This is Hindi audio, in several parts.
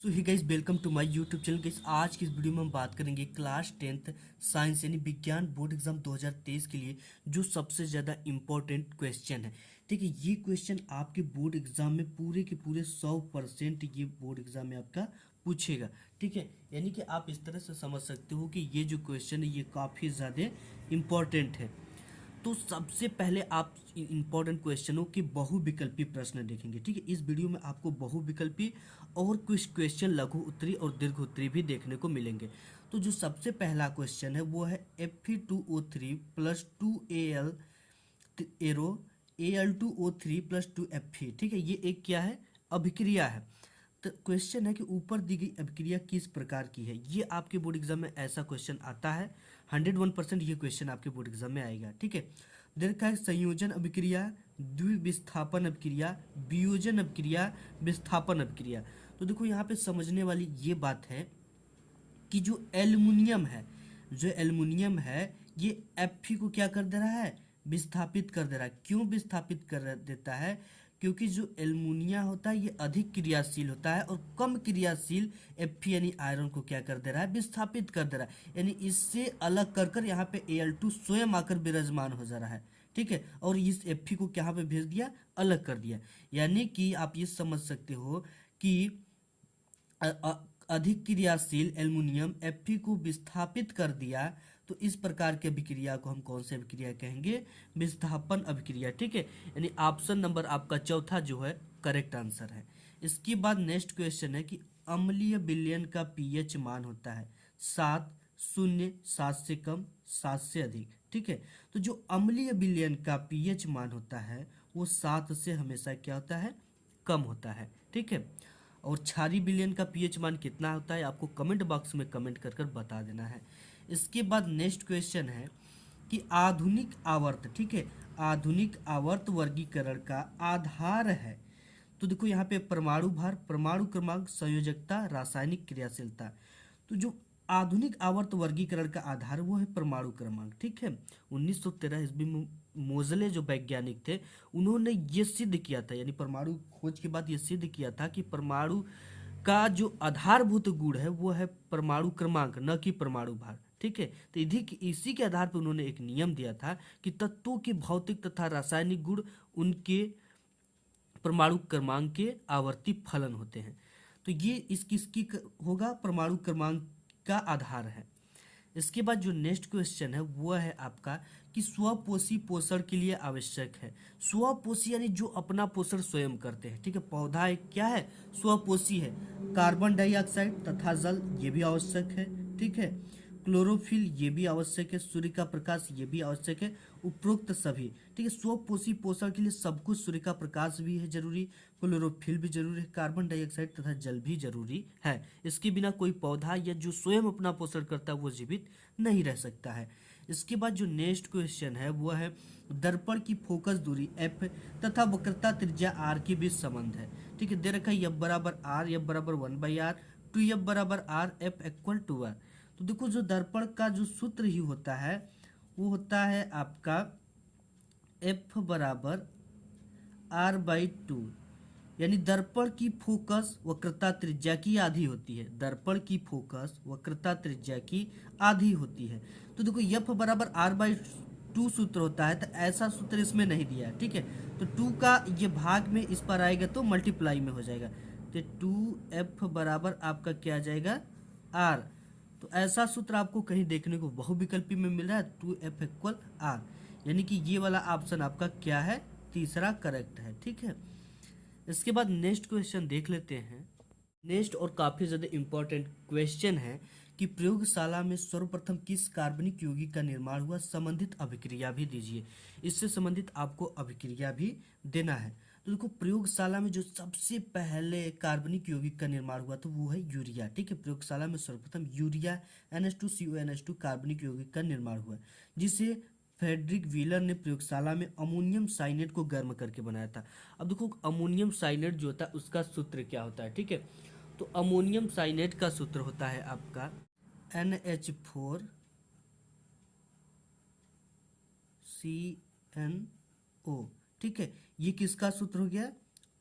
So hi guys welcome to my YouTube channel. Guys आज की इस वीडियो में हम बात करेंगे क्लास 10th साइंस यानी विज्ञान बोर्ड एग्जाम 2023 के लिए जो सबसे ज़्यादा इम्पोर्टेंट क्वेश्चन है। ठीक है, ये क्वेश्चन आपके बोर्ड एग्जाम में पूरे के पूरे 100% ये बोर्ड एग्जाम में आपका पूछेगा। ठीक है, यानी कि आप इस तरह से समझ सकते हो कि ये जो क्वेश्चन है ये काफ़ी ज़्यादा इम्पोर्टेंट है। तो सबसे पहले आप इंपॉर्टेंट क्वेश्चनों के बहुविकल्पी प्रश्न देखेंगे। ठीक है, इस वीडियो में आपको बहुविकल्पी और कुछ क्वेश्चन लघु उत्तरी और दीर्घ उत्तरी भी देखने को मिलेंगे। तो जो सबसे पहला क्वेश्चन है वो है Fe2O3 plus 2Al arrow Al2O3 plus 2Fe। ठीक है, ये एक क्या है, अभिक्रिया है। तो क्वेश्चन है कि ऊपर दी गई अभिक्रिया किस प्रकार की है। ये आपके बोर्ड एग्जाम में ऐसा क्वेश्चन आता है। 101% ये क्वेश्चन आपके बोर्ड एग्जाम में आएगा। ठीक है, देखा है संयोजन अभिक्रिया, द्विविस्थापन अभिक्रिया, वियोजन अभिक्रिया, विस्थापन अभिक्रिया। तो देखो यहाँ पे समझने वाली ये बात है कि जो एल्युमिनियम है ये Fe को क्या कर दे रहा है, विस्थापित कर दे रहा है। क्यों विस्थापित कर देता है? क्योंकि जो एल्युमिनिया होता है ये अधिक क्रियाशील होता है और कम क्रियाशील Fe यानी आयरन को क्या कर दे रहा है, विस्थापित कर दे रहा है। यानी इससे अलग कर कर यहाँ पे Al2 स्वयं आकर विराजमान हो जा रहा है। ठीक है, और इस Fe को क्या पे भेज दिया, अलग कर दिया। यानी कि आप ये समझ सकते हो कि अधिक क्रियाशील एल्युमिनियम Fe को विस्थापित कर दिया। तो इस प्रकार की अभिक्रिया को हम कौन सी अभिक्रिया कहेंगे, विस्थापन अभिक्रिया। ठीक है, यानी ऑप्शन नंबर आपका चौथा जो है करेक्ट आंसर है। इसके बाद नेक्स्ट क्वेश्चन है कि अम्लीय विलयन का पीएच मान होता है 7, 0, 7 से कम, 7 से अधिक। ठीक है, तो जो अम्लीय विलयन का पीएच मान होता है वो 7 से हमेशा क्या होता है, कम होता है। ठीक है, और क्षारीय विलयन का पीएच मान कितना होता है आपको कमेंट बॉक्स में कमेंट कर कर बता देना है। इसके बाद नेक्स्ट क्वेश्चन है कि आधुनिक आवर्त, ठीक है, आधुनिक आवर्त वर्गीकरण का आधार है। तो देखो यहाँ पे परमाणु भार, परमाणु क्रमांक, संयोजकता, रासायनिक क्रियाशीलता। तो जो आधुनिक आवर्त वर्गीकरण का आधार वो है परमाणु क्रमांक। ठीक है, 1913 ईस्वी में मोजले जो वैज्ञानिक थे उन्होंने ये सिद्ध किया था, यानी परमाणु खोज के बाद ये सिद्ध किया था कि परमाणु का जो आधारभूत गुण है वो है परमाणु क्रमांक, न कि परमाणु भार। ठीक है, तो इसी के आधार पर उन्होंने एक नियम दिया था कि तत्वों के भौतिक तथा रासायनिक गुण उनके परमाणु क्रमांक के आवर्ती फलन होते हैं। तो ये इस किसकी होगा, परमाणु क्रमांक का आधार है। इसके बाद जो नेक्स्ट क्वेश्चन है वो है आपका कि स्वपोषी पोषण के लिए आवश्यक है। स्वपोषी यानी जो अपना पोषण स्वयं करते हैं। ठीक है, पौधा एक क्या है, स्वपोषी है। कार्बन डाइऑक्साइड तथा जल ये भी आवश्यक है। ठीक है, क्लोरोफिल ये भी आवश्यक है, सूर्य का प्रकाश ये भी आवश्यक है, उपरोक्त सभी। ठीक है, स्वपोषी पोषण के लिए सब कुछ, सूर्य का प्रकाश भी है जरूरी, क्लोरोफिल भी जरूरी है, कार्बन डाइऑक्साइड तथा जल भी जरूरी है। इसके बिना कोई पौधा या जो स्वयं अपना पोषण करता है वो जीवित नहीं रह सकता है। इसके बाद जो नेक्स्ट क्वेश्चन है वो है दर्पण की फोकस दूरी f तथा वक्रता त्रिज्या r के बीच संबंध है। ठीक है, दे रखा है f बराबर r, f बराबर 1/r, 2f बराबर r, f equal to r। तो देखो जो दर्पण का जो सूत्र ही होता है वो होता है आपका f बराबर r/2, यानी दर्पण की फोकस वक्रता त्रिज्या की आधी होती है। दर्पण की फोकस वक्रता त्रिज्या की आधी होती है। तो देखो f बराबर r/2 सूत्र होता है, तो ऐसा सूत्र इसमें नहीं दिया है। ठीक है, तो 2 का ये भाग में इस पर आएगा तो मल्टीप्लाई में हो जाएगा। तो 2f बराबर आपका क्या आ जाएगा, r। तो ऐसा सूत्र आपको कहीं देखने को बहुविकल्पी में मिल रहा है, 2f इक्वल r, यानी कि ये वाला ऑप्शन आपका क्या है, तीसरा करेक्ट है। ठीक है, इसके बाद नेक्स्ट क्वेश्चन देख लेते हैं। नेक्स्ट और काफी ज्यादा इंपॉर्टेंट क्वेश्चन है कि प्रयोगशाला में सर्वप्रथम किस कार्बनिक यौगिक का निर्माण हुआ, संबंधित अभिक्रिया भी दीजिए। इससे संबंधित आपको अभिक्रिया भी देना है। तो देखो प्रयोगशाला में जो सबसे पहले कार्बनिक यौगिक का निर्माण हुआ तो वो है यूरिया। ठीक है, प्रयोगशाला में सर्वप्रथम यूरिया NH2CONH2 कार्बनिक यौगिक का निर्माण हुआ, जिसे फ्रेडरिक व्हीलर ने प्रयोगशाला में अमोनियम साइनेट को गर्म करके बनाया था। अब देखो अमोनियम साइनेट जो होता है उसका सूत्र क्या होता है। ठीक है, तो अमोनियम साइनेट का सूत्र होता है आपका NH4CnO। ठीक है, ये किसका सूत्र हो गया,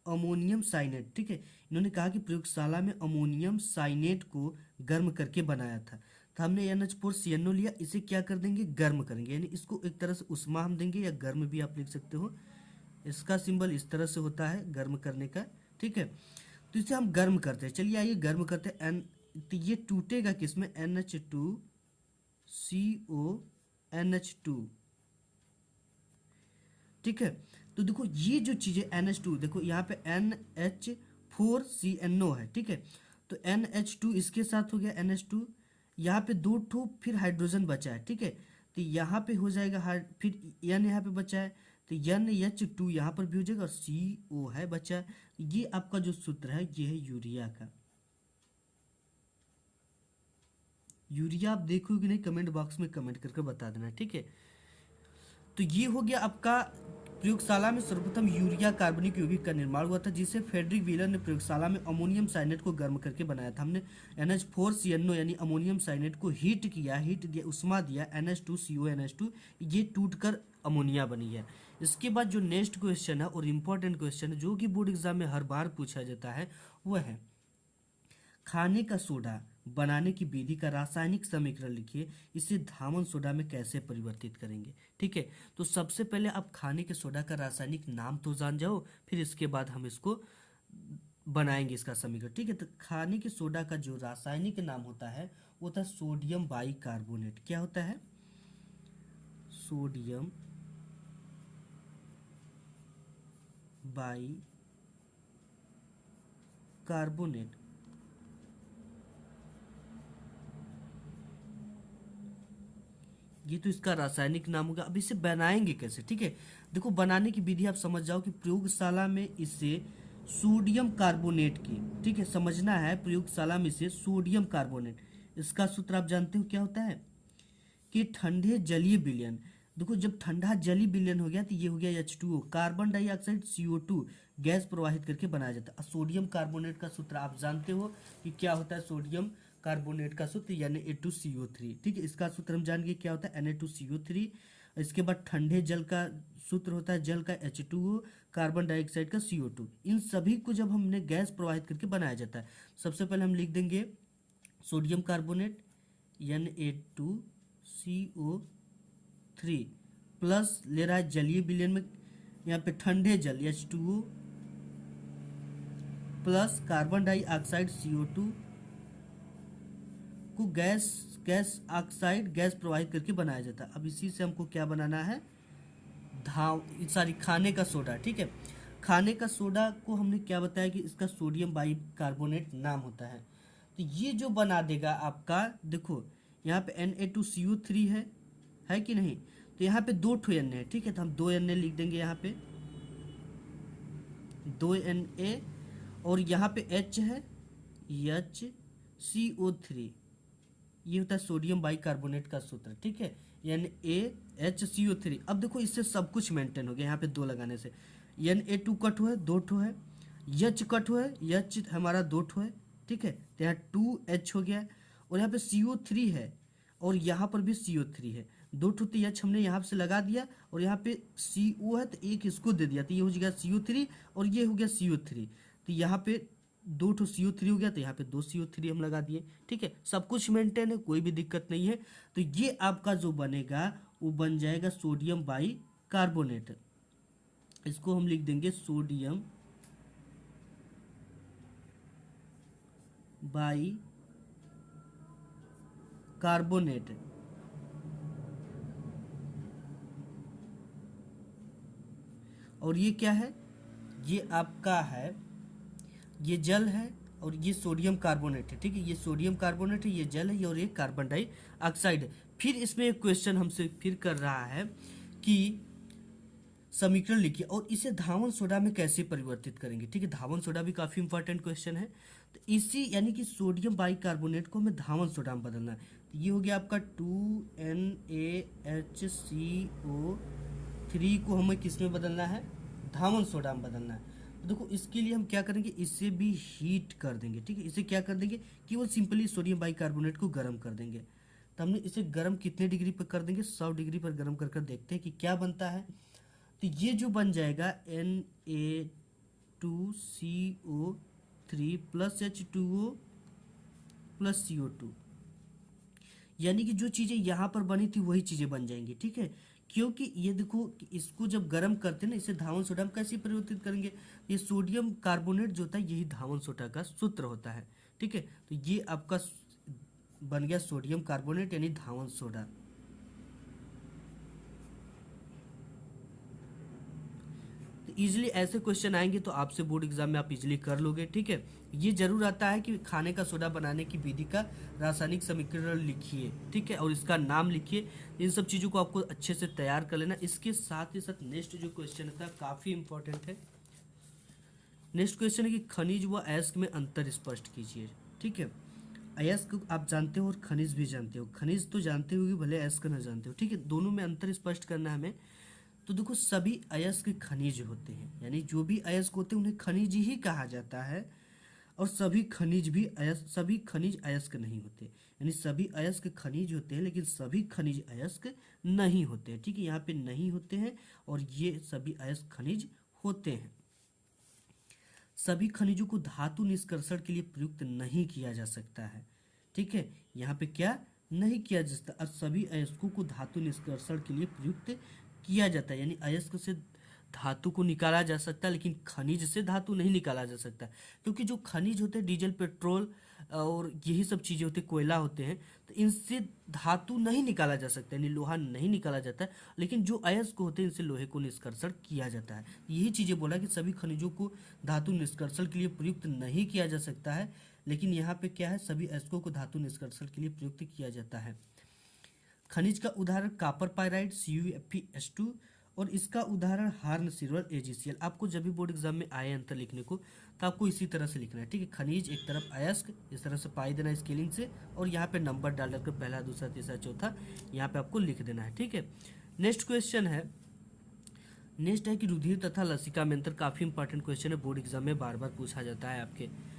अमोनियम साइनेट, ठीक है, इन्होंने कहा कि प्रयोगशाला में अमोनियम साइनेट को गर्म करके बनाया था। तो हमने NH4CnO लिया, इसे क्या कर देंगे, गर्म करेंगे, यानी इसको एक तरह से उष्मा हम देंगे, या गर्म भी आप लिख सकते हो। इसका सिंबल इस तरह से होता है गर्म करने का, ठीक है। तो इसे हम गर्म करते हैं, चलिए आइए गर्म करते हैं। तो ये टूटेगा किसमें, NH2CO NH2, ठीक है। तो देखो ये जो चीज़ है NH2, देखो यहाँ पे NH4CnO है, ठीक है। तो NH2 इसके साथ हो गया NH2, यहाँ पे दो ठो फिर हाइड्रोजन बचा है, ठीक है। तो यहाँ पे हो जाएगा फिर N यहाँ पे बचा है, तो NH2 यहाँ पर भी हो जाएगा, और CO है बचा है। ये आपका जो सूत्र है ये है यूरिया का। यूरिया आप देखोगे नहीं, कमेंट बॉक्स में कमेंट करके बता देना, ठीक है। तो ये हो गया आपका, प्रयोगशाला में सर्वप्रथम यूरिया कार्बनिक यौगिक का निर्माण हुआ था, जिसे फ्रेडरिक व्हीलर ने प्रयोगशाला में अमोनियम साइनेट को गर्म करके बनाया था। हमने NH4CnO यानी अमोनियम साइनेट को हीट किया, हीट दिया, उष्मा दिया, NH2CO NH2, ये टूटकर अमोनिया बनी है। इसके बाद जो नेक्स्ट क्वेश्चन है और इम्पोर्टेंट क्वेश्चन है, जो कि बोर्ड एग्जाम में हर बार पूछा जाता है, वह है खाने का सोडा बनाने की विधि का रासायनिक समीकरण लिखिए, इसे धामन सोडा में कैसे परिवर्तित करेंगे, ठीक है। तो सबसे पहले आप खाने के सोडा का रासायनिक नाम तो जान जाओ, फिर इसके बाद हम इसको बनाएंगे इसका समीकरण, ठीक है। तो खाने के सोडा का जो रासायनिक नाम होता है वो होता है सोडियम बाइकार्बोनेट। क्या होता है, सोडियम बाई कार्बोनेट। ये तो इसका रासायनिक नाम होगा। अब इसे बनाएंगे कैसे, ठीक है। देखो बनाने की विधि आप समझ जाओ कि प्रयोगशाला में इसे सोडियम कार्बोनेट की, ठीक है, समझना है, प्रयोगशाला में इसे सोडियम कार्बोनेट, इसका सूत्र आप जानते हो क्या होता है, कि ठंडे जलीय विलयन। देखो जब ठंडा जलीय विलयन हो गया तो ये हो गया H2O, carbon dioxide CO2 gas प्रवाहित करके बनाया जाता है। सोडियम कार्बोनेट का सूत्र आप जानते हो कि क्या होता है, सोडियम कार्बोनेट का सूत्र Na2CO3, ठीक है। इसका सूत्र हम जान गए क्या होता है, Na2CO3। इसके बाद ठंडे जल का सूत्र होता है, जल का H2O, कार्बन डाइऑक्साइड का CO2। इन सभी को जब हमने गैस प्रवाहित करके बनाया जाता है, सबसे पहले हम लिख देंगे सोडियम कार्बोनेट Na2CO3 प्लस ले रहा है जलीय विलयन में, यहाँ पे ठंडे जल H2O plus carbon dioxide CO2 को गैस ऑक्साइड गैस प्रवाहित करके बनाया जाता है। अब इसी से हमको क्या बनाना है, खाने का सोडा, ठीक है। खाने का सोडा को हमने क्या बताया कि इसका सोडियम बाइकार्बोनेट नाम होता है। तो ये जो बना देगा आपका, देखो यहाँ पे Na2CO3 है कि नहीं, तो यहाँ पे दो ठो Na है, ठीक है। तो हम दो Na लिख देंगे, यहाँ पे दो Na, और यहाँ पे H है HCO3, ये होता है सोडियम बाइकार्बोनेट का सूत्र, ठीक है, यानी HCO3। अब देखो इससे सब कुछ मेंटेन हो गया, यहाँ पे दो लगाने से Na2 कट हुआ है, दो ठो है, H कट हुआ है, H हमारा दो ठो है, ठीक है। तो यहाँ 2H हो गया है, और यहाँ पे CO3 है, और यहाँ पर भी CO3 है, दो ठो तो H हमने यहाँ से लगा दिया, और यहाँ पे CO है तो एक इसको दे दिया, तो ये हो गया CO3, और ये हो गया CO3। तो यहाँ पे दो ठो CO3 हो गया, तो यहाँ पे दो CO3 हम लगा दिए, ठीक है। सब कुछ मेंटेन है, कोई भी दिक्कत नहीं है। तो ये आपका जो बनेगा वो बन जाएगा सोडियम बाई कार्बोनेट। इसको हम लिख देंगे सोडियम बाई कार्बोनेट। और ये क्या है, ये आपका है, ये जल है, और ये सोडियम कार्बोनेट है, ठीक है। ये सोडियम कार्बोनेट है, ये जल है, और ये कार्बन डाइऑक्साइड है। फिर इसमें एक क्वेश्चन हमसे फिर कर रहा है कि समीकरण लिखिए और इसे धावन सोडा में कैसे परिवर्तित करेंगे, ठीक है। धावन सोडा भी काफी इंपॉर्टेंट क्वेश्चन है। तो इसी यानी कि सोडियम बाइकार्बोनेट को हमें धावन सोडा में बदलना है। तो ये हो गया आपका 2NaHCO3 को हमें किस में बदलना है, धावन सोडा में बदलना है। तो देखो इसके लिए हम क्या करेंगे, इसे भी हीट कर देंगे, ठीक है। इसे क्या कर देंगे, केवल सिंपली सोडियम बाइकार्बोनेट को गर्म कर देंगे। तो हमने इसे गर्म कितने डिग्री पर कर देंगे, 100 डिग्री पर गर्म कर देखते हैं कि क्या बनता है। तो ये जो बन जाएगा Na H2CO3 plus H2O plus CO2, यानी कि जो चीज़ें यहाँ पर बनी थी वही चीज़ें बन जाएंगी। ठीक है, क्योंकि ये देखो कि इसको जब गर्म करते हैं ना, इसे धावन सोडा हम कैसे परिवर्तित करेंगे, ये सोडियम कार्बोनेट जो होता है यही धावन सोडा का सूत्र होता है। ठीक है, तो ये आपका बन गया सोडियम कार्बोनेट यानी धावन सोडा। इजीली ऐसे क्वेश्चन आएंगे तो आपसे बोर्ड एग्जाम में आप इजीली कर लोगे। ठीक है, ये जरूर आता है कि खाने का सोडा बनाने की विधि का रासायनिक समीकरण लिखिए। ठीक है, और इसका नाम लिखिए। इन सब चीज़ों को आपको अच्छे से तैयार कर लेना। इसके साथ ही साथ नेक्स्ट जो क्वेश्चन था काफ़ी इंपॉर्टेंट है। नेक्स्ट क्वेश्चन है कि खनिज व अयस्क में अंतर स्पष्ट कीजिए। ठीक है, अयस्क आप जानते हो और खनिज भी जानते हो। खनिज तो जानते हो भले अयस्क न जानते हो। ठीक है, दोनों में अंतर स्पष्ट करना है हमें। तो देखो सभी अयस्क खनिज होते हैं, यानी जो भी अयस्क होते हैं उन्हें खनिज ही कहा जाता है। और सभी खनिज अयस्क नहीं होते, यानी सभी अयस्क खनिज होते हैं लेकिन सभी खनिज अयस्क नहीं होते हैं। ठीक है, यहाँ पे नहीं होते हैं और ये सभी अयस्क खनिज होते हैं। सभी खनिजों को धातु निष्कर्षण के लिए प्रयुक्त नहीं किया जा सकता है। ठीक है, यहाँ पे क्या नहीं किया जा सकता, और सभी अयस्कों को धातु निष्कर्षण के लिए प्रयुक्त किया जाता है। यानी अयस्क से धातु को निकाला जा सकता है लेकिन खनिज से धातु नहीं निकाला जा सकता, क्योंकि जो खनिज होते हैं डीजल पेट्रोल और यही सब चीज़ें होती है, कोयला होते हैं, तो इनसे धातु नहीं निकाला जा सकता, यानी लोहा नहीं निकाला जाता है। लेकिन जो अयस्क होते हैं इनसे लोहे को निष्कर्षण किया जाता है। यही चीज़ें बोला कि सभी खनिजों को धातु निष्कर्षण के लिए प्रयुक्त नहीं किया जा सकता है, लेकिन यहाँ पे क्या है, सभी अयस्कों को धातु निष्कर्षण के लिए प्रयुक्त किया जाता है। खनिज का उदाहरण कॉपर पाइराइट CuFeS2 और इसका उदाहरण हार्न सिल्वर AgCl। आपको जब भी बोर्ड एग्जाम में आए अंतर लिखने को तो आपको इसी तरह से लिखना है। ठीक है, खनिज एक तरफ अयस्क, इस तरह से पाई देना स्केलिंग से, और यहाँ पे नंबर डाल कर पहला दूसरा तीसरा चौथा यहाँ पे आपको लिख देना है। ठीक है, नेक्स्ट क्वेश्चन है। नेक्स्ट है कि रुधिर तथा लसिका में अंतर। काफ़ी इंपॉर्टेंट क्वेश्चन है, बोर्ड एग्जाम में बार बार पूछा जाता है आपके।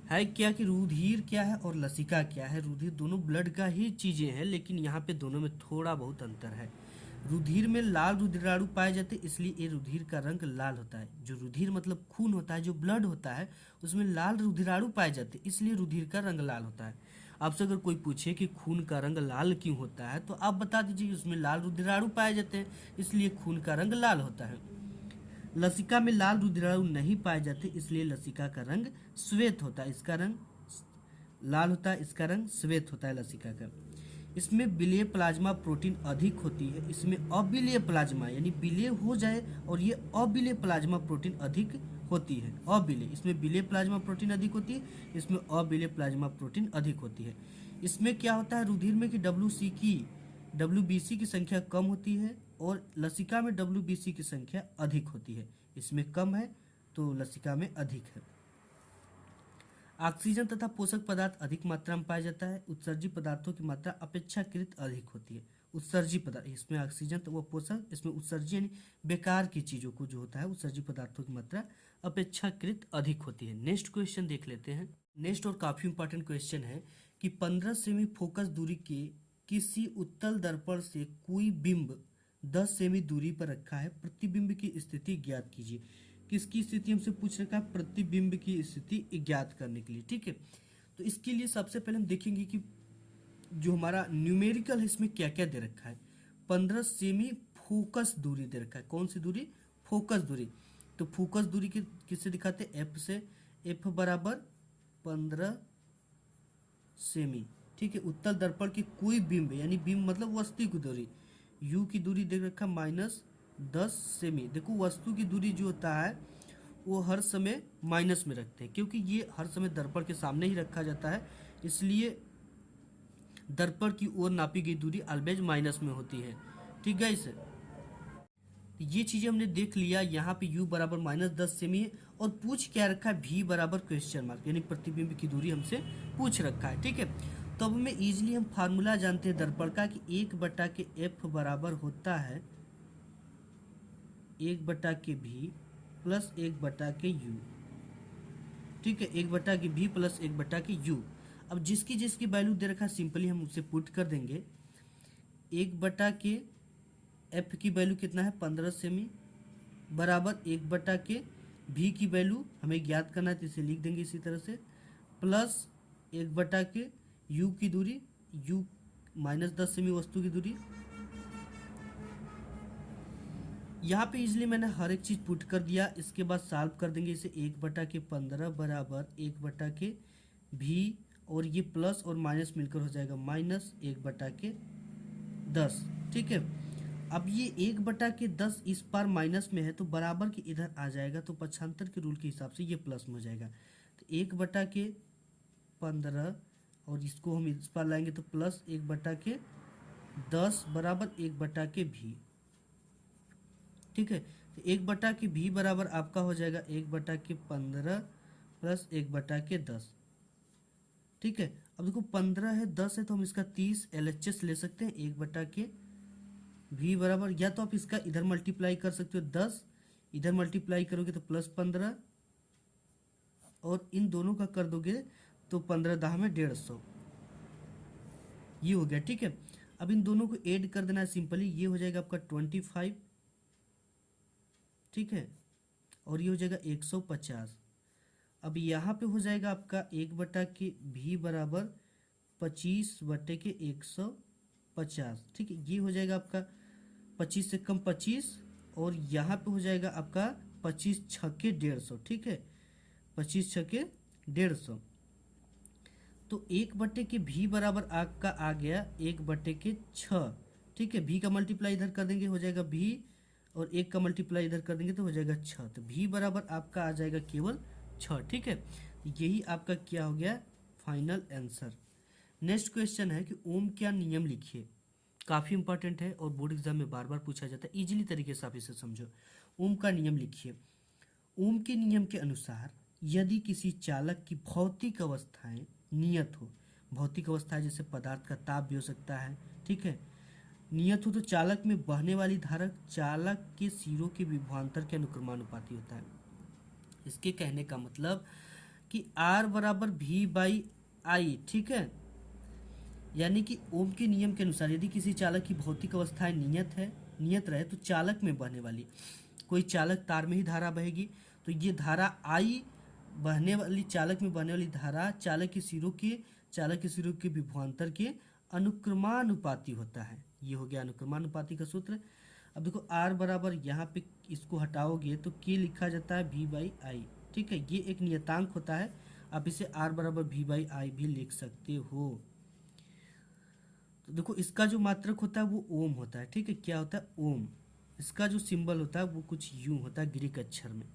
है क्या कि रुधिर क्या है और लसिका क्या है। रुधिर दोनों ब्लड का ही चीज़ें हैं, लेकिन यहाँ पे दोनों में थोड़ा बहुत अंतर है। रुधिर में लाल रुधिराणु पाए जाते हैं, इसलिए ये रुधिर का रंग लाल होता है। जो रुधिर मतलब खून होता है, जो ब्लड होता है, उसमें लाल रुधिराणु पाए जाते हैं, इसलिए रुधिर का रंग लाल होता है। आपसे अगर कोई पूछे कि खून का रंग लाल क्यों होता है, तो आप बता दीजिए कि उसमें लाल रुधिराणु पाए जाते हैं, इसलिए खून का रंग लाल होता है। लसिका में लाल रुधिराणु नहीं पाए जाते, इसलिए लसिका का रंग श्वेत होता है। इसका रंग लाल होता है, इसका रंग श्वेत होता है लसिका का। इसमें विलेय प्लाज्मा प्रोटीन अधिक होती है, इसमें अविलेय प्लाज्मा यानी विलेय हो जाए और ये अविलेय प्लाज्मा प्रोटीन अधिक होती है। अविलेय, इसमें विलेय प्लाज्मा प्रोटीन अधिक होती है, इसमें अविलेय प्लाज्मा प्रोटीन अधिक होती है। इसमें क्या होता है, रुधिर में कि WBC की संख्या कम होती है और लसिका में WBC की संख्या अधिक होती है। इसमें कम है तो लसिका में अधिक है। ऑक्सीजन तथा पोषक पदार्थ अधिक मात्रा में पाया जाता है, उत्सर्जी पदार्थों की मात्रा अपेक्षाकृत अधिक होती है। उत्सर्जी पदार्थ, इसमें ऑक्सीजन तो वो पोषक, इसमें उत्सर्जी यानी बेकार की चीज़ों को जो होता है उत्सर्जी पदार्थों की मात्रा अपेक्षाकृत अधिक होती है। नेक्स्ट क्वेश्चन देख लेते हैं। नेक्स्ट और काफ़ी इंपॉर्टेंट क्वेश्चन है कि 15 सेमी फोकस दूरी के किसी उत्तल दर्पण से कोई बिंब 10 सेमी दूरी पर रखा है, प्रतिबिंब की स्थिति ज्ञात कीजिए। किसकी स्थिति हमसे पूछ रखा है, प्रतिबिंब की स्थिति ज्ञात करने के लिए। ठीक है, तो इसके लिए सबसे पहले हम देखेंगे कि जो हमारा न्यूमेरिकल है इसमें क्या क्या दे रखा है। 15 सेमी फोकस दूरी दे रखा है। कौन सी दूरी, फोकस दूरी। तो फोकस दूरी किससे दिखाते हैं, F से। F बराबर 15 सेमी। ठीक है, उत्तल दर्पण की कोई बिंब यानी बिंब मतलब वस्तु की दूरी, U की दूरी दे रखा -10 सेमी। देखो वस्तु की दूरी जो होता है वो हर समय माइनस में रखते हैं, क्योंकि ये हर समय दर्पण के सामने ही रखा जाता है, इसलिए दर्पण की ओर नापी गई दूरी ऑलवेज माइनस में होती है। ठीक है, इसे ये चीज़ें हमने देख लिया। यहाँ पे U बराबर -10 सेमी है और पूछ क्या रखा है, V बराबर क्वेश्चन मार्क, यानी प्रतिबिंब की दूरी हमसे पूछ रखा है। ठीक है, तो अब हमें इजीली हम फार्मूला जानते हैं दर्पण का कि 1/F बराबर होता है 1/V प्लस 1/U। ठीक है, 1/V प्लस 1/U। अब जिसकी जिसकी वैल्यू दे रखा है सिंपली हम उसे पुट कर देंगे। 1/F की वैल्यू कितना है, 15 सेमी, बराबर 1/V भी की वैल्यू हमें ज्ञात करना है, तो इसे लिख देंगे इसी तरह से, प्लस 1/के यू की दूरी, यू -10 सेमी वस्तु की दूरी। यहाँ पे इजली मैंने हर एक चीज़ पुट कर दिया। इसके बाद सॉल्व कर देंगे इसे, 1/15 बराबर 1/के भी, और ये प्लस और माइनस मिलकर हो जाएगा -1/10। ठीक है, अब ये 1/10 इस पार माइनस में है तो बराबर के इधर आ जाएगा, तो पक्षांतर के रूल के हिसाब से ये प्लस में हो जाएगा। तो 1/15 और इसको हम इस पार लाएंगे तो प्लस 1/10 बराबर 1/के भी। ठीक है, तो 1/के भी बराबर आपका हो जाएगा 1/15 प्लस 1/10। ठीक है, अब देखो 15 है, 10 है, तो हम इसका 30 LHS ले सकते हैं। 1/के भी बराबर, या तो आप इसका इधर मल्टीप्लाई कर सकते हो, 10 इधर मल्टीप्लाई करोगे तो +15, और इन दोनों का कर दोगे तो 15 10 में 150, ये हो गया। ठीक है, अब इन दोनों को ऐड कर देना है सिंपली, ये हो जाएगा आपका 25। ठीक है, और ये हो जाएगा 150। अब यहाँ पे हो जाएगा आपका 1/के भी बराबर 25/150। ठीक है, ये हो जाएगा आपका 25 से कम 25, और यहाँ पे हो जाएगा आपका 25 छक्के 150। ठीक है, 25 छक्के 150, तो 1/के भी बराबर आपका आ गया 1/6। ठीक है, भी का मल्टीप्लाई इधर कर देंगे हो जाएगा भी, और 1 का मल्टीप्लाई इधर कर देंगे तो हो जाएगा 6, तो भी बराबर आपका आ जाएगा केवल 6। ठीक है, यही आपका क्या हो गया फाइनल आंसर। नेक्स्ट क्वेश्चन है कि ओम का नियम लिखिए। काफ़ी इंपॉर्टेंट है और बोर्ड एग्जाम में बार बार पूछा जाता है, इजीली तरीके से आप इसे समझो। ओम का नियम लिखिए। ओम के नियम के अनुसार यदि किसी चालक की भौतिक अवस्थाएं नियत हो, भौतिक अवस्थाएं जैसे पदार्थ का ताप भी हो सकता है, ठीक है, नियत हो, तो चालक में बहने वाली धारा चालक के सिरों के विभवांतर के अनुक्रमानुपाती होता है। इसके कहने का मतलब कि R बराबर V/I। ठीक है, यानी कि ओम के नियम के अनुसार यदि किसी चालक की भौतिक अवस्थाएं नियत रहे, तो चालक में बहने वाली, कोई चालक तार में ही धारा बहेगी, तो ये धारा I बहने वाली, चालक में बहने वाली धारा चालक के सिरों के विभवांतर के अनुक्रमानुपाती होता है। ये हो गया अनुक्रमानुपाती का सूत्र। अब देखो R बराबर, यहाँ पे इसको हटाओगे तो K लिखा जाता है V/I। ठीक है, ये एक नियतांक होता है, आप इसे R बराबर V/I भी लिख सकते हो। तो देखो इसका जो मात्रक होता है वो ओम होता है। ठीक है, क्या होता है ओम। इसका जो सिंबल होता है वो कुछ यूं होता है ग्रीक अक्षर में।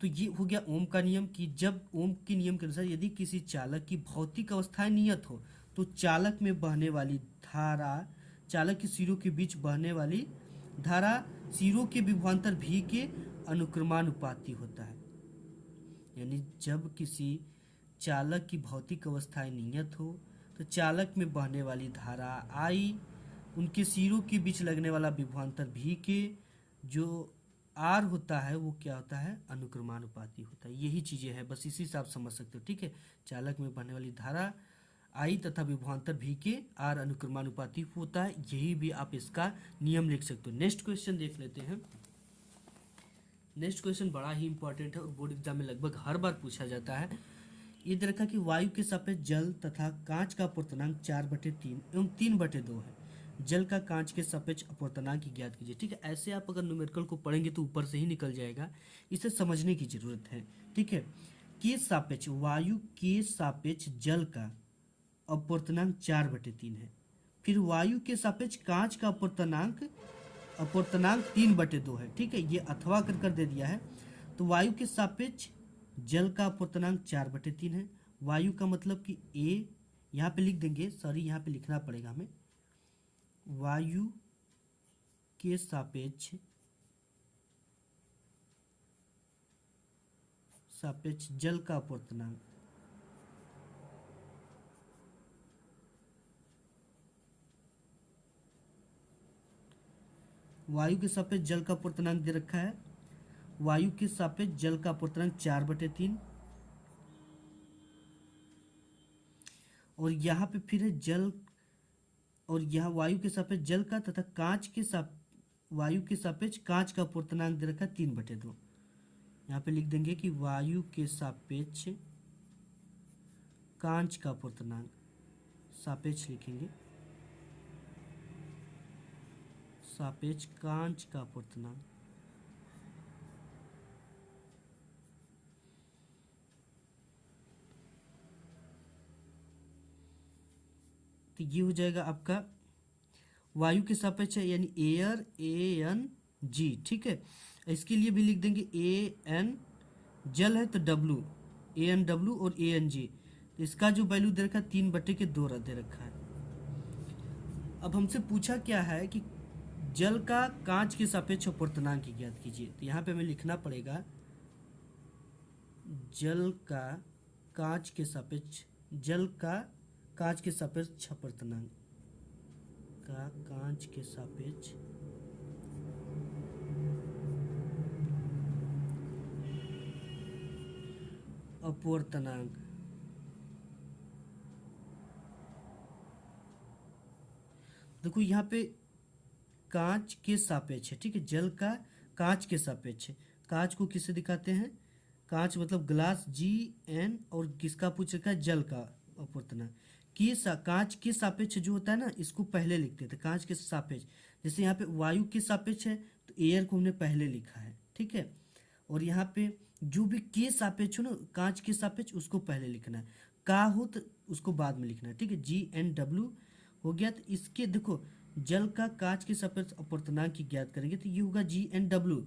तो ये हो गया ओम का नियम, कि जब ओम के नियम के अनुसार यदि किसी चालक की भौतिक अवस्थाएं नियत हो, तो चालक में बहने वाली धारा, चालक के सिरों के बीच बहने वाली धारा सिरों के विभवांतर भी के अनुक्रमानुपाती होता है। यानी जब किसी चालक की भौतिक अवस्थाएं नियत हो, तो चालक में बहने वाली धारा I, उनके सिरों के बीच लगने वाला विभवांतर भी के जो R होता है वो क्या होता है अनुक्रमानुपाती होता है। यही चीज़ें हैं, बस इसी से आप समझ सकते हो। ठीक है, चालक में बहने वाली धारा I तथा विभवांतर भी के R अनुक्रमानुपाती होता है, यही भी आप इसका नियम लिख सकते हो। नेक्स्ट क्वेश्चन देख लेते हैं। नेक्स्ट क्वेश्चन बड़ा ही इंपॉर्टेंट है और बोर्ड एग्जाम में लगभग हर बार पूछा जाता है। ये दे रखा कि वायु के सापेक्ष जल तथा कांच का अपूर्णांक 4/3 एवं 3/2 है। जल का कांच के सापेक्ष अपूर्णांक ज्ञात कीजिए। ठीक है, ऐसे आप अगर न्यूमेरिकल को पढ़ेंगे तो ऊपर से ही निकल जाएगा, इसे समझने की जरूरत है। ठीक है, के सापेक्ष, वायु के सापेक्ष जल का अपूर्णांक 4/3 है। फिर वायु के सापेक्ष कांच का अपूर्णांक 3/2 है। ठीक है, ये अथवा कर दे दिया है। तो वायु के सापेक्ष जल का अपूर्णांक 4/3 है। वायु का मतलब कि A, यहाँ पे लिख देंगे, सॉरी यहाँ पे लिखना पड़ेगा हमें, वायु के सापेक्ष जल का अपूर्णांक, वायु के सापेक्ष जल का अपूर्णांक दे रखा है। वायु के सापेक्ष जल का अपूर्णांक 4/3, और यहाँ पे फिर है जल, और यहाँ वायु के सापेक्ष जल का तथा वायु के सापेक्ष कांच का अपूर्णांक दे रखा है 3/2। यहाँ पे लिख देंगे कि वायु के सापेक्ष कांच का अपूर्णांक, सापेक्ष लिखेंगे, सापेक्ष कांच का अपूर्णांक। तो ये हो जाएगा आपका वायु के सापेक्ष है यानी एयर, AN ठीक है। इसके लिए भी लिख देंगे AN, जल है तो W, ANW और ANG। तो इसका जो वैल्यू दे रखा है 3/2 दे रखा है। अब हमसे पूछा क्या है कि जल का कांच के सापेक्ष अपूर्णांक ज्ञात कीजिए। तो यहाँ पे हमें लिखना पड़ेगा जल का कांच के सापेक्ष, जल का कांच के सापेक्ष अपूर्णांक का कांच के सापेक्ष अपूर्णांक। देखो यहाँ पे कांच के सापेक्ष है, ठीक है, जल का कांच के सापेक्ष है। कांच को किससे दिखाते हैं, कांच मतलब ग्लास, GN, और किसका पूछ रखा है, जल का अपूर्णांक। कांच के सापेक्ष जो होता है ना, इसको पहले लिखते थे, कांच के सापेक्ष। जैसे यहाँ पे वायु के सापेक्ष है तो एयर को हमने पहले लिखा है, ठीक है। और यहाँ पे जो भी के सापेक्ष हो ना, कांच के सापेक्ष, उसको पहले लिखना है, का हो तो उसको बाद में लिखना है, ठीक है। GNW हो गया। तो इसके देखो जल का कांच के सापेक्ष अपूर्णांक की ज्ञात करेंगे तो ये होगा GNW।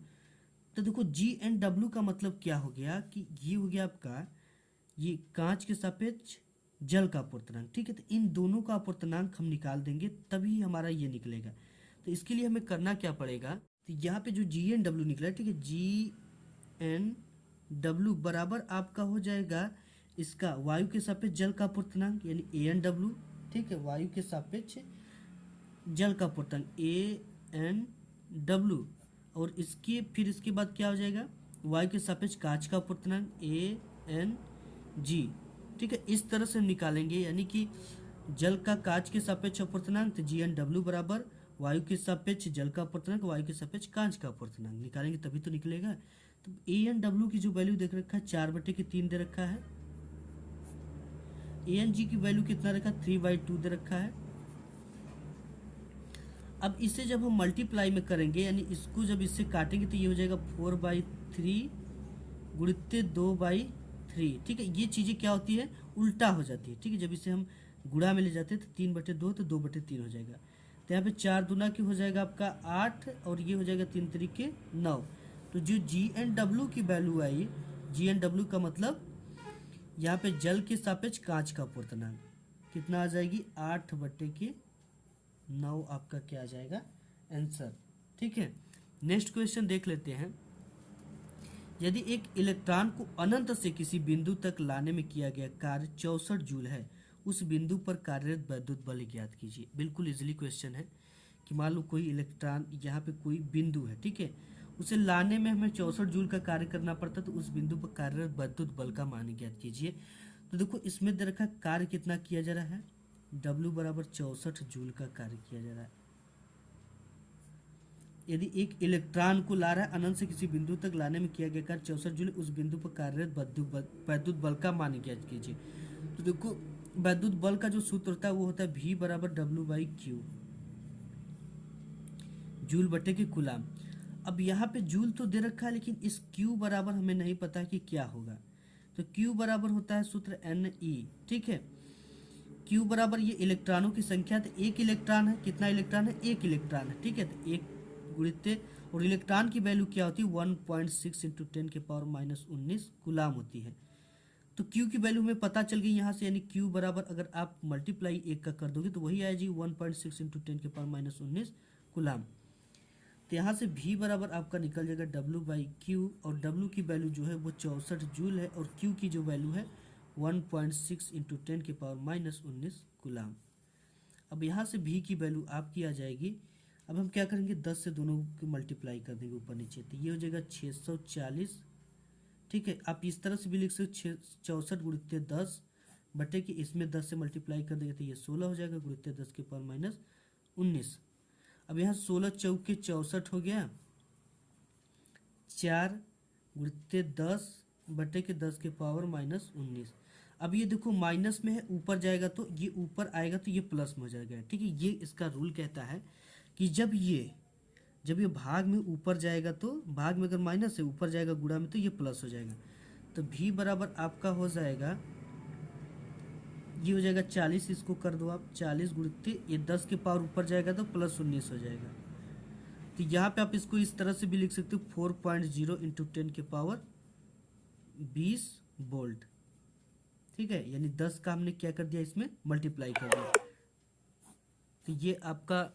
तो देखो GNW का मतलब क्या हो गया कि ये हो गया आपका ये कांच के सापेक्ष जल का अपूर्णांक, ठीक है। तो इन दोनों का अपूर्णांक हम निकाल देंगे तभी हमारा ये निकलेगा। तो इसके लिए हमें करना क्या पड़ेगा, तो यहाँ पे जो GNW निकला है, ठीक है, GNW बराबर आपका हो जाएगा इसका वायु के सापेक्ष जल का अपूर्णांक यानी ANW, ठीक है, वायु के सापेक्ष जल का अपूर्णांक ANW। और इसके फिर इसके बाद क्या हो जाएगा, वायु के सापेक्ष कांच का अपूर्णांक ANG, ठीक है। इस तरह से हम निकालेंगे, यानी कि जल का कांच के सापेक्ष अपूर्णांक तो GNW बराबर वायु के सापेक्ष जल का अपूर्णांक वायु के सापेक्ष कांच का अपूर्णांक निकालेंगे तभी तो निकलेगा। तो ANW की जो वैल्यू देख रखा है 4/3 दे रखा है। ANG की वैल्यू कितना रखा है, 3/2 दे रखा है। अब इसे जब हम मल्टीप्लाई में करेंगे, यानी इसको जब इससे काटेंगे तो ये हो जाएगा 4/3 गुणित 2/3, ठीक है। ये चीज़ें क्या होती है, उल्टा हो जाती है, ठीक है। जब इसे हम गुणा में ले जाते हैं तो 3/2 तो 2/3 हो जाएगा। तो यहाँ पे 4 दूना की हो जाएगा आपका 8 और ये हो जाएगा 3 तरीके 9। तो जो GNW की वैल्यू आई, GNW का मतलब यहाँ पे जल के सापेक्ष कांच का अपूर्णांक कितना आ जाएगी, 8/9 आपका क्या आ जाएगा आंसर, ठीक है। नेक्स्ट क्वेश्चन देख लेते हैं। यदि एक इलेक्ट्रॉन को अनंत से किसी बिंदु तक लाने में किया गया कार्य 64 जूल है, उस बिंदु पर कार्यरत वैद्युत बल ज्ञात कीजिए। बिल्कुल इजीली क्वेश्चन है कि मान लो कोई इलेक्ट्रॉन यहाँ पे कोई बिंदु है, ठीक है, उसे लाने में हमें 64 जूल का कार्य करना पड़ता है, तो उस बिंदु पर कार्यरत वैद्युत बल का मान ज्ञात कीजिए। तो देखो इसमें दे रखा कार्य कितना किया जा रहा है, W बराबर 64 जूल का कार्य किया जा रहा है। यदि एक इलेक्ट्रॉन को ला रहा है अनंत से किसी बिंदु तक लाने में किया गया कार्य 64 जूल, उस बिंदु पर कार्यरत वैद्युत बल का मान ज्ञात कीजिए। तो देखो वैद्युत बल का जो सूत्र होता है वो होता है V बराबर W/Q, जूल बटे के कूलाम। अब यहाँ पे जूल तो दे रखा है लेकिन इस Q बराबर हमें नहीं पता कि क्या होगा। तो Q बराबर होता है सूत्र Ne, ठीक है। Q बराबर ये इलेक्ट्रॉनों की संख्या, तो एक इलेक्ट्रॉन है, कितना इलेक्ट्रॉन है, एक इलेक्ट्रॉन है, ठीक है। तो एक गुणित, और इलेक्ट्रॉन की वैल्यू क्या होती है 1.6 × 10⁻19 कूलाम होती है। तो Q की वैल्यू हमें पता चल गई यहाँ से, यानी Q बराबर अगर आप मल्टीप्लाई एक का कर दोगे तो वही आएगी 1.6 × 10⁻19 कूलाम। तो यहाँ से V बराबर आपका निकल जाएगा W/Q, और W की वैल्यू जो है वो 64 जूल है, और Q की जो वैल्यू है 1.6 × 10⁻19 कूलाम। अब यहाँ से V की वैल्यू आपकी आ जाएगी। अब हम क्या करेंगे, 10 से दोनों की मल्टीप्लाई कर देंगे ऊपर नीचे, तो ये हो जाएगा 640, ठीक है। आप इस तरह से भी लिख सकते 64 गुणित 10 बटे कि इसमें 10 से मल्टीप्लाई कर देंगे तो ये 16 हो जाएगा गुणित 10⁻19। अब यहाँ 16 चौके 64 हो गया, 4 गुणित 10/10⁻⁻19। अब ये देखो माइनस में है, ऊपर जाएगा तो ये ऊपर आएगा तो ये प्लस में हो जाएगा, ठीक है। ये इसका रूल कहता है कि जब ये भाग में ऊपर जाएगा तो भाग में अगर माइनस है, ऊपर जाएगा गुणा में तो ये प्लस हो जाएगा। तो भी बराबर आपका हो जाएगा, ये हो जाएगा 40, इसको कर दो आप 40 गुणित ये 10 के पावर ऊपर जाएगा तो +19 हो जाएगा। तो यहाँ पे आप इसको इस तरह से भी लिख सकते हो 4.0 इंटू 10⁻20 वोल्ट, ठीक है। यानी 10 का हमने क्या कर दिया, इसमें मल्टीप्लाई कर दिया। तो ये आपका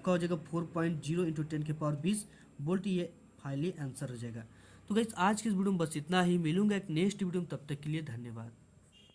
हो जाएगा 4.0 इंटू 10⁻20 वोल्ट, ये फाइनली आंसर हो जाएगा। तो गाइस आज की इस वीडियो में बस इतना ही, मिलूंगा एक नेक्स्ट वीडियो में, तब तक के लिए धन्यवाद।